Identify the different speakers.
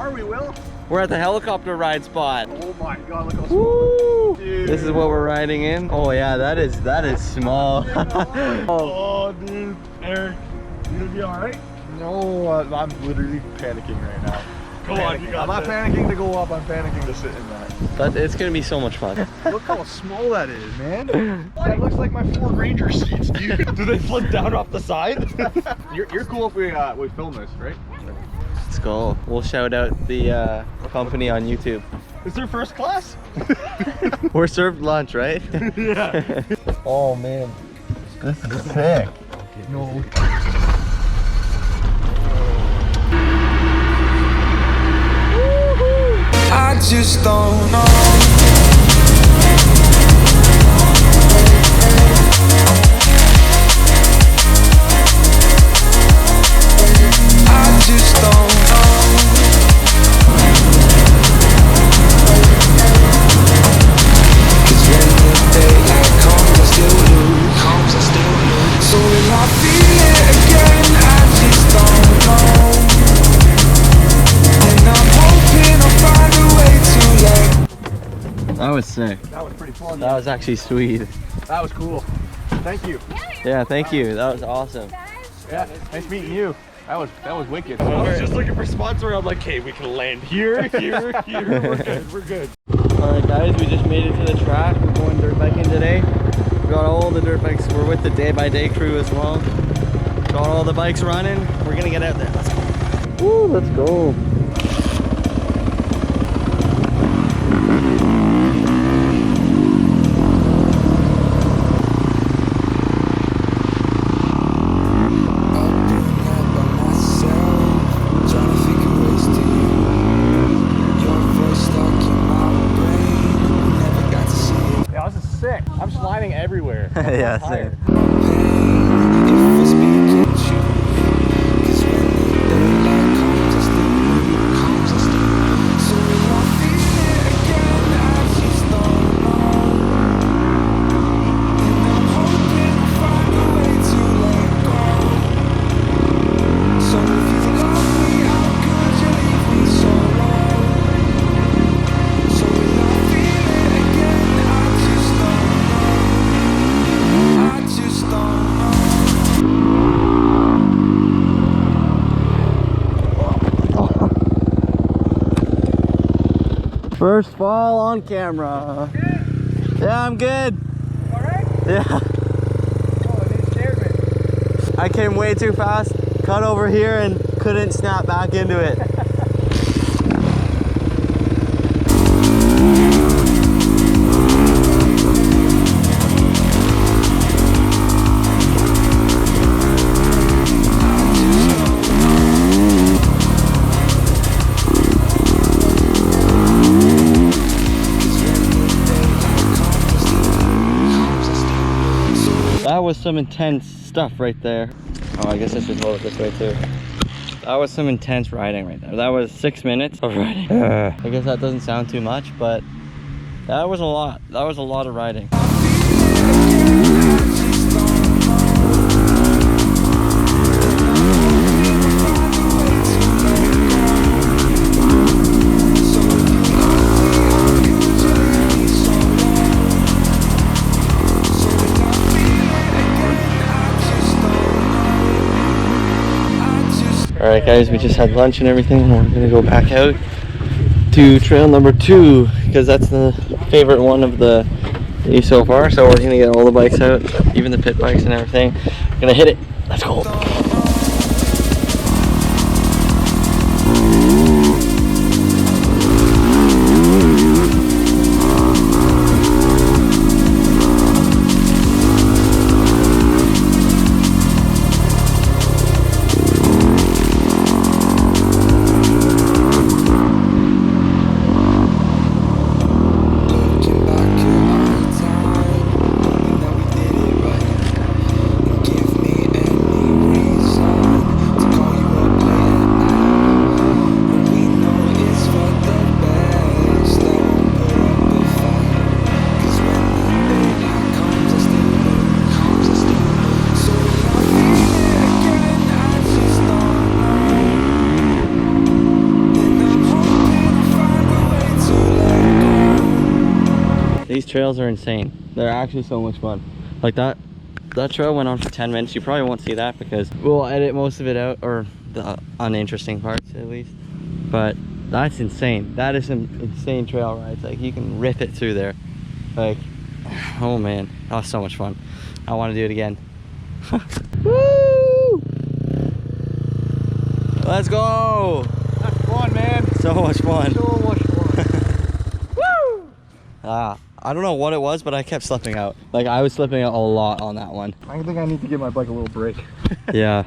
Speaker 1: are we, Will?
Speaker 2: We're at the helicopter ride spot.
Speaker 1: Oh my god, look how small. Dude.
Speaker 2: This is what we're riding in. Oh yeah, that is small.
Speaker 1: Oh dude, Eric, you gonna be alright? No, I'm literally panicking right now. Come on, you got I'm not panicking to go up, I'm panicking to sit in that.
Speaker 2: But it's gonna be so much fun.
Speaker 1: Look how small that is, man. That looks like my Ford Ranger seats, dude. Do they flip down off the side? You're cool if we film this, right?
Speaker 2: Let's go. We'll shout out the company on YouTube.
Speaker 1: Is there first class?
Speaker 2: We're served lunch, right?
Speaker 1: Yeah.
Speaker 2: Oh man, this is sick.
Speaker 1: No.
Speaker 3: I just don't know. I just don't know. 'Cause when the daylight comes, I still lose. So will I feel it again? I just don't know. And I'm hoping I'll find a way to let.
Speaker 2: That was sick.
Speaker 1: That was pretty fun.
Speaker 2: That was actually sweet.
Speaker 1: That was cool. Thank you.
Speaker 2: Yeah, thank you. That was awesome.
Speaker 1: Yeah, nice meeting you. That was wicked. I was just looking for spots where I'm like, hey, we can land here, here, here. We're good, we're good.
Speaker 2: Alright guys, we just made it to the track. We're going dirt biking today. We got all the dirt bikes. We're with the day-by-day crew as well. Got all the bikes running. We're gonna get out there. Let's go. Woo, let's go.
Speaker 1: Yeah, this is sick. I'm sliding everywhere.
Speaker 2: Yeah,
Speaker 1: tired.
Speaker 2: First fall on camera. Yeah, I'm good.
Speaker 1: Alright?
Speaker 2: Yeah.
Speaker 1: Oh, they scared me.
Speaker 2: I came way too fast, cut over here and couldn't snap back into it. That was some intense stuff right there. Oh, I guess I should hold it this way too. That was some intense riding right there. That was 6 minutes of riding. I guess that doesn't sound too much, but that was a lot. That was a lot of riding. Alright guys, we just had lunch and everything, and we're gonna go back out to trail number 2 because that's the favorite one of the day so far. So we're gonna get all the bikes out, even the pit bikes and everything. Gonna hit it. Let's go.
Speaker 3: Give me any reason.
Speaker 2: trails are insane. They're actually so much fun. Like that trail went on for 10 minutes. You probably won't see that because we'll edit most of it out, or the uninteresting parts at least. But that's insane. That is some insane trail rides. Like you can rip it through there. Like, oh man, that was so much fun. I want to do it again. Woo! Let's go!
Speaker 1: That's fun, man.
Speaker 2: So much fun.
Speaker 1: So much fun.
Speaker 2: Woo! I don't know what it was, but I kept slipping out. Like I was slipping out a lot on that one.
Speaker 1: I think I need to give my bike a little break.
Speaker 2: Yeah.